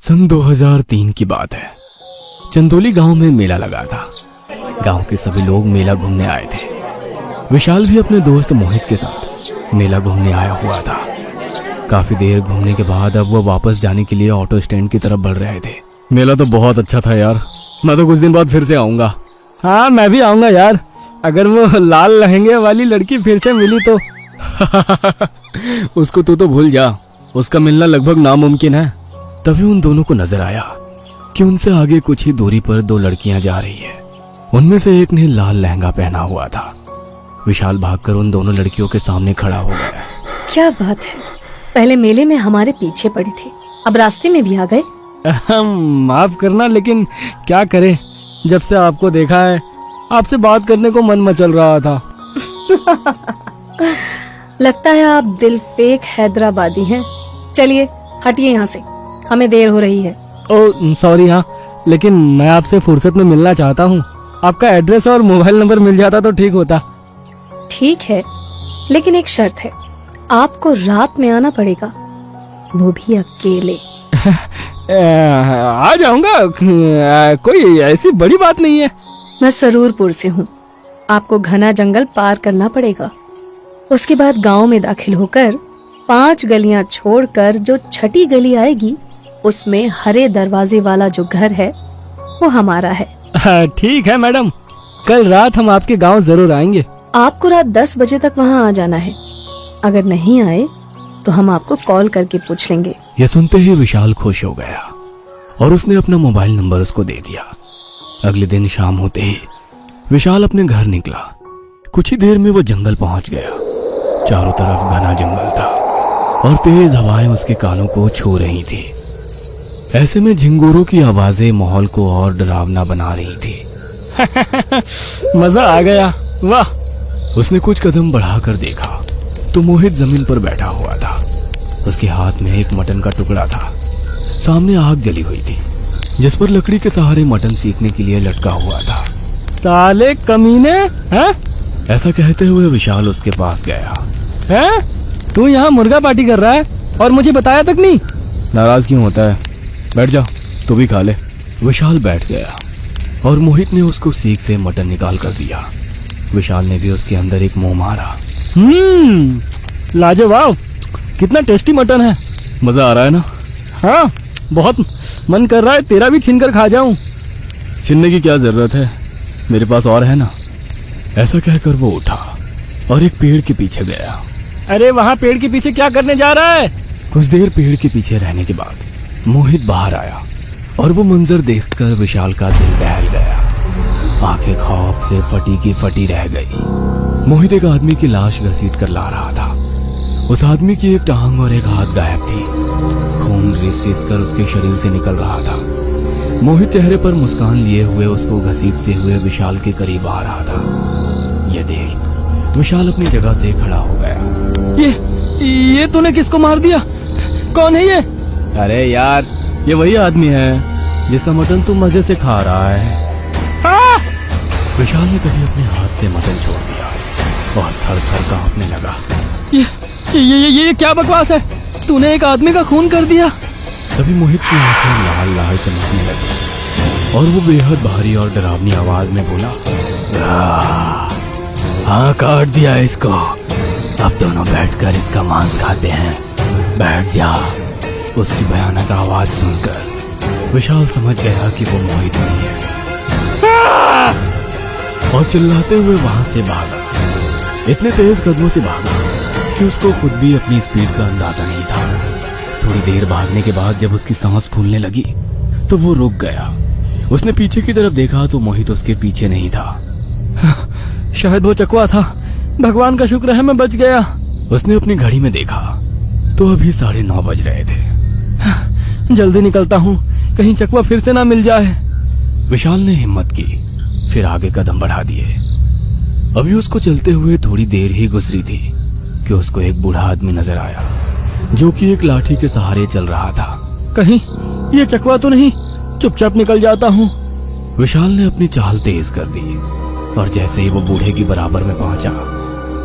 सन 2003 की बात है। चंदोली गांव में मेला लगा था। गांव के सभी लोग मेला घूमने आए थे। विशाल भी अपने दोस्त मोहित के साथ मेला घूमने आया हुआ था। काफी देर घूमने के बाद अब वो वापस जाने के लिए ऑटो स्टैंड की तरफ बढ़ रहे थे। मेला तो बहुत अच्छा था यार, मैं तो कुछ दिन बाद फिर से आऊंगा। हाँ मैं भी आऊंगा यार, अगर वो लाल लहंगे वाली लड़की फिर से मिली तो। उसको तू तो भूल जा, उसका मिलना लगभग नामुमकिन है। तभी उन दोनों को नजर आया कि उनसे आगे कुछ ही दूरी पर दो लड़कियां जा रही है। उनमें से एक ने लाल लहंगा पहना हुआ था। विशाल भागकर उन दोनों लड़कियों के सामने खड़ा हो गया। क्या बात है, पहले मेले में हमारे पीछे पड़ी थी, अब रास्ते में भी आ गए। माफ करना, लेकिन क्या करें, जब से आपको देखा है आपसे बात करने को मन मचल रहा था। लगता है आप दिल फेक हैदराबादी हैं। चलिए हटिए यहाँ से, हमें देर हो रही है। ओ सॉरी, हाँ लेकिन मैं आपसे फुर्सत में मिलना चाहता हूँ। आपका एड्रेस और मोबाइल नंबर मिल जाता तो ठीक होता। ठीक है, लेकिन एक शर्त है, आपको रात में आना पड़ेगा, वो भी अकेले। आ जाऊंगा, कोई ऐसी बड़ी बात नहीं है। मैं सरूरपुर से हूँ। आपको घना जंगल पार करना पड़ेगा। उसके बाद गांव में दाखिल होकर 5 गलियां छोड़कर जो छठी गली आएगी, उसमें हरे दरवाजे वाला जो घर है वो हमारा है। ठीक है मैडम, कल रात हम आपके गांव जरूर आएंगे। आपको रात 10 बजे तक वहां आ जाना है। अगर नहीं आए तो हम आपको कॉल करके पूछ लेंगे। यह सुनते ही विशाल खुश हो गया और उसने अपना मोबाइल नंबर उसको दे दिया। अगले दिन शाम होते ही विशाल अपने घर निकला। कुछ ही देर में वो जंगल पहुंच गया। चारों तरफ घना जंगल था और तेज हवाएं उसके कानों को छू रही थी। ऐसे में झिंगुरों की आवाजें माहौल को और डरावना बना रही थी। मजा आ गया, वाह। उसने कुछ कदम बढ़ाकर देखा तो मोहित जमीन पर बैठा हुआ था। उसके हाथ में एक मटन का टुकड़ा था। सामने आग जली हुई थी जिस पर लकड़ी के सहारे मटन सीखने के लिए लटका हुआ था। साले कमीने, हैं? ऐसा कहते हुए विशाल उसके पास गया। हैं? तू यहाँ मुर्गा पार्टी कर रहा है और मुझे बताया तक नहीं? नाराज क्यों होता है, बैठ जा, तू भी खा ले। विशाल बैठ गया और मोहित ने उसको सीख से मटन निकाल कर दिया। विशाल ने भी उसके अंदर एक मुंह मारा। लाजवाब, कितना टेस्टी मटन है। मजा आ रहा है ना? हाँ बहुत, मन कर रहा है तेरा भी छीन कर खा जाऊं। छीनने की क्या जरूरत है, मेरे पास और है ना। ऐसा कहकर वो उठा और एक पेड़ के पीछे गया। अरे वहाँ पेड़ के पीछे क्या करने जा रहा है? कुछ देर पेड़ के पीछे रहने के बाद मोहित बाहर आया और वो मंजर देखकर विशाल का दिल दहल गया। आंखें खौफ से फटी की फटी रह गई। मोहित एक आदमी की लाश घसीट कर ला रहा था। उस आदमी की एक टांग और एक हाथ गायब थी। खून रिस रिस कर उसके शरीर से निकल रहा था। मोहित चेहरे पर मुस्कान लिए हुए उसको घसीटते हुए विशाल के करीब आ रहा था। यह देख विशाल अपनी जगह से खड़ा हो गया। ये तूने किसको मार दिया? कौन है ये? अरे यार, ये वही आदमी है जिसका मटन तू मजे से खा रहा है। विशाल ने कभी अपने हाथ से मटन छोड़ दिया और थर-थर कांपने लगा। ये क्या बकवास है? तूने एक आदमी का खून कर दिया। तभी मोहित की आंखें लाल लाल चमकने लगी और वो बेहद भारी और डरावनी आवाज में बोला, हाँ काट दिया इसको, अब दोनों बैठकर इसका मांस खाते हैं, बैठ जा। उसकी भयानक आवाज सुनकर विशाल समझ गया कि वो मोहित नहीं है और चिल्लाते हुए वहां से भागा। इतने तेज कदमों से भागा कि उसको खुद भी अपनी स्पीड का अंदाजा नहीं था। थोड़ी देर भागने के बाद जब उसकी सांस फूलने लगी तो वो रुक गया। उसने पीछे की तरफ देखा तो मोहित उसके पीछे नहीं था। शायद वो चकवा था, भगवान का शुक्र है मैं बच गया। उसने अपनी घड़ी में देखा तो अभी 9:30 बज रहे थे। जल्दी निकलता हूँ, कहीं चकवा फिर से ना मिल जाए। विशाल ने हिम्मत की, फिर आगे कदम बढ़ा दिए। अभी उसको चलते हुए थोड़ी देर ही गुजरी थी कि उसको एक बूढ़ा आदमी नजर आया जो कि एक लाठी के सहारे चल रहा था। कहीं ये चकवा तो नहीं? चुपचाप निकल जाता हूँ। विशाल ने अपनी चाल तेज कर दी और जैसे ही वो बूढ़े की बराबर में पहुंचा,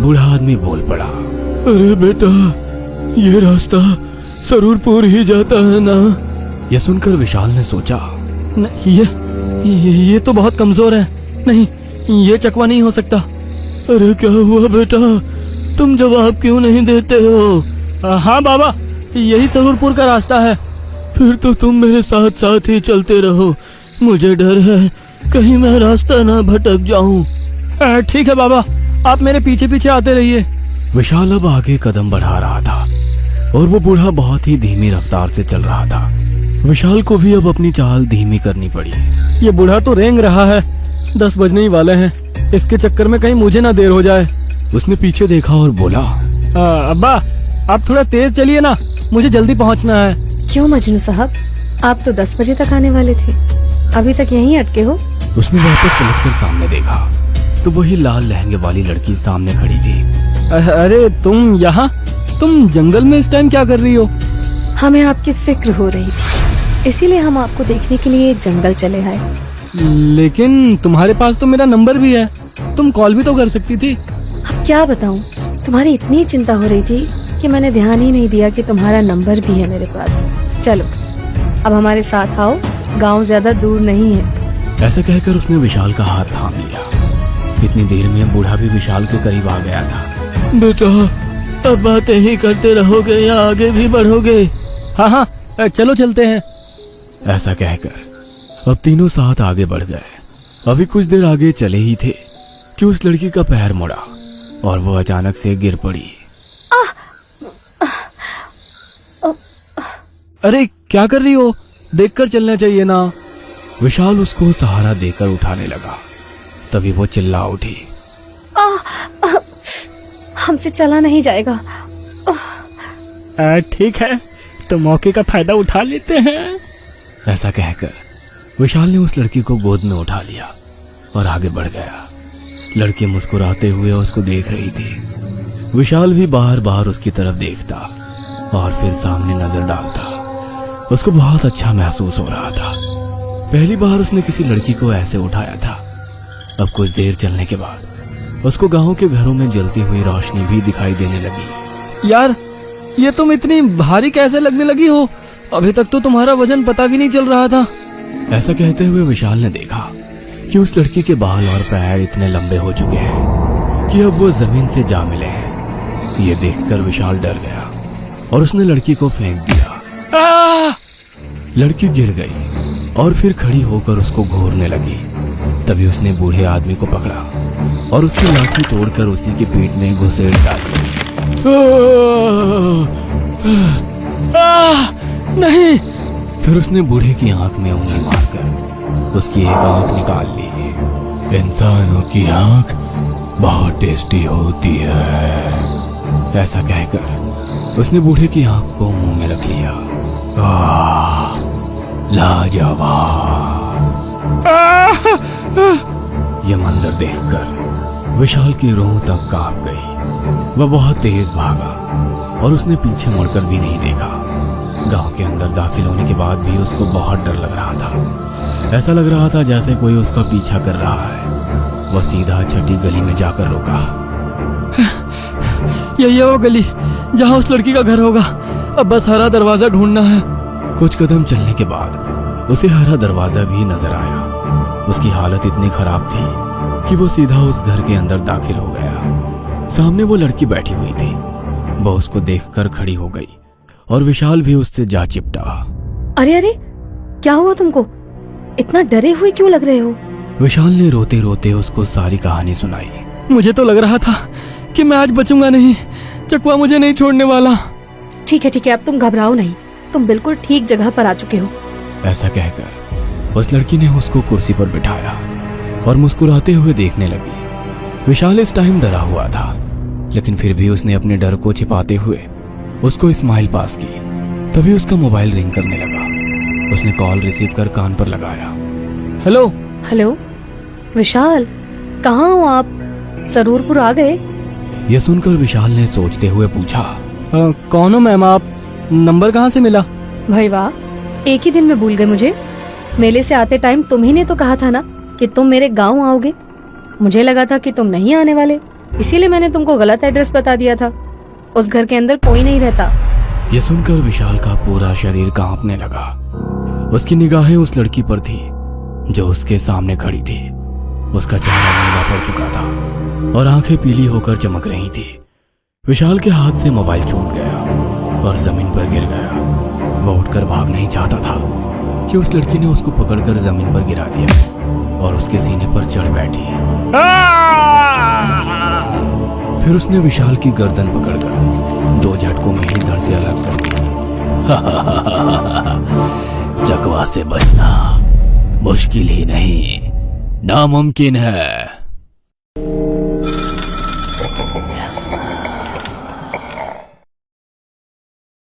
बूढ़ा आदमी बोल पड़ा, अरे बेटा, ये रास्ता सरूरपुर ही जाता है ना? यह सुनकर विशाल ने सोचा, ये तो बहुत कमजोर है। नहीं, ये चकवा नहीं हो सकता। अरे क्या हुआ बेटा, तुम जवाब क्यों नहीं देते हो? हाँ बाबा, यही सरूरपुर का रास्ता है। फिर तो तुम मेरे साथ साथ ही चलते रहो, मुझे डर है कहीं मैं रास्ता ना भटक जाऊं। ठीक है बाबा, आप मेरे पीछे पीछे आते रहिए। विशाल अब आगे कदम बढ़ा रहा था और वो बूढ़ा बहुत ही धीमी रफ्तार से चल रहा था। विशाल को भी अब अपनी चाल धीमी करनी पड़ी। ये बूढ़ा तो रेंग रहा है, 10 बजने ही वाले हैं। इसके चक्कर में कहीं मुझे ना देर हो जाए। उसने पीछे देखा और बोला, अब्बा आप थोड़ा तेज चलिए ना, मुझे जल्दी पहुंचना है। क्यों मजनू साहब, आप तो 10 बजे तक आने वाले थे, अभी तक यहीं अटके हो? उसने वापस पलटकर सामने देखा तो वही लाल लहंगे वाली लड़की सामने खड़ी थी। अरे तुम यहाँ, तुम जंगल में इस टाइम क्या कर रही हो? हमें आपकी फिक्र हो रही थी, इसीलिए हम आपको देखने के लिए जंगल चले आए। लेकिन तुम्हारे पास तो मेरा नंबर भी है, तुम कॉल भी तो कर सकती थी। अब क्या बताऊं, तुम्हारी इतनी चिंता हो रही थी कि मैंने ध्यान ही नहीं दिया कि तुम्हारा नंबर भी है मेरे पास। चलो अब हमारे साथ आओ, गांव ज्यादा दूर नहीं है। ऐसा कहकर उसने विशाल का हाथ थाम लिया। इतनी देर में बूढ़ा भी विशाल के करीब आ गया था। बेटा, अब बातें ही करते रहोगे या आगे भी बढ़ोगे? हाँ हाँ, चलो चलते हैं। ऐसा कहकर अब तीनों साथ आगे बढ़ गए। अभी कुछ देर आगे चले ही थे कि उस लड़की का पैर मुड़ा और वो अचानक से गिर पड़ी। अरे क्या कर रही हो, देखकर चलना चाहिए ना। विशाल उसको सहारा देकर उठाने लगा, तभी वो चिल्ला उठी, हमसे चला नहीं जाएगा। ठीक है, तो मौके का फायदा उठा लेते हैं। ऐसा कहकर विशाल ने उस लड़की को गोद में उठा लिया और आगे बढ़ गया। लड़की मुस्कुराते हुए उसको देख रही थी। विशाल भी बार बार उसकी तरफ देखता और फिर सामने नजर डालता। उसको बहुत अच्छा महसूस हो रहा था। पहली बार उसने किसी लड़की को ऐसे उठाया था। अब कुछ देर चलने के बाद उसको गांव के घरों में जलती हुई रोशनी भी दिखाई देने लगी। यार, ये तुम इतनी भारी कैसे लगने लगी हो? अभी तक तो तुम्हारा वजन पता भी नहीं चल रहा था। ऐसा कहते हुए विशाल ने देखा कि उस लड़की के बाल और पैर इतने लंबे हो चुके हैं कि अब वो जमीन से जा मिले हैं। ये देखकर विशाल डर गया और उसने लड़की को फेंक दिया। लड़की गिर गई और फिर खड़ी होकर उसको घूरने लगी। तभी उसने बूढ़े आदमी को पकड़ा और उसकी लाठी तोड़कर उसी की पीठ में घुसेड़ डाली। नहीं। फिर उसने बूढ़े की आंख में उंगली मारकर उसकी एक आंख निकाल ली। इंसानों की आंख बहुत टेस्टी होती है। ऐसा कहकर उसने बूढ़े की आंख को मुंह में रख लिया। लाजवाब। यह मंजर देखकर विशाल की रूह तक कांप गई। वह बहुत तेज भागा और उसने पीछे मुड़कर भी नहीं देखा। गांव के अंदर दाखिल होने के बाद भी उसको बहुत डर लग रहा था। ऐसा लग रहा था जैसे कोई उसका पीछा कर रहा है। वह सीधा छठी गली में जाकर रुका। यही है वो गली जहां उस लड़की का घर होगा। अब बस हरा दरवाजा ढूंढना है। कुछ कदम चलने के बाद उसे हरा दरवाजा भी नजर आया। उसकी हालत इतनी खराब थी कि वो सीधा उस घर के अंदर दाखिल हो गया। सामने वो लड़की बैठी हुई थी। वह उसको देखकर खड़ी हो गई और विशाल भी उससे जा चिपटा। अरे अरे, क्या हुआ तुमको? इतना डरे हुए क्यों लग रहे हो? विशाल ने रोते रोते उसको सारी कहानी सुनाई। मुझे तो लग रहा था कि मैं आज बचूंगा नहीं। चकवा मुझे नहीं छोड़ने वाला। ठीक है, अब तुम घबराओ नहीं, तुम बिल्कुल ठीक जगह पर आ चुके हो। ऐसा कहकर उस लड़की ने उसको कुर्सी पर बिठाया और मुस्कुराते हुए देखने लगी। विशाल इस टाइम डरा हुआ था, लेकिन फिर भी उसने अपने डर को छिपाते हुए उसको स्माइल पास की। तभी उसका मोबाइल रिंग करने लगा। उसने कॉल रिसीव कर कान पर लगाया। हेलो। विशाल, कहाँ हो आप? सरूरपुर आ गए? यह सुनकर विशाल ने सोचते हुए पूछा, कौन हो मैम आप? नंबर कहाँ से मिला? भाई वाह, एक ही दिन में भूल गए मुझे। मेले से आते टाइम तुम ही ने तो कहा था ना कि तुम मेरे गांव आओगे। मुझे लगा था कि तुम नहीं आने वाले, इसीलिए मैंने तुमको गलत एड्रेस बता दिया था। उस घर के अंदर कोई नहीं रहता। यह सुनकर विशाल का पूरा शरीर कांपने लगा। उसकी निगाहें उस लड़की पर थी जो उसके सामने खड़ी थी। उसका चेहरा नीला पड़ चुका था और आंखें पीली होकर चमक रही थी। विशाल के हाथ से मोबाइल छूट गया और जमीन पर गिर गया। वो उठकर भाग नहीं चाहता था कि उस लड़की ने उसको पकड़कर जमीन पर गिरा दिया और उसके सीने पर चढ़ बैठी। फिर उसने विशाल की गर्दन पकड़कर 2 झटकों में ही धड़ से अलग कर दी। चकवा से बचना मुश्किल ही नहीं, नामुमकिन है।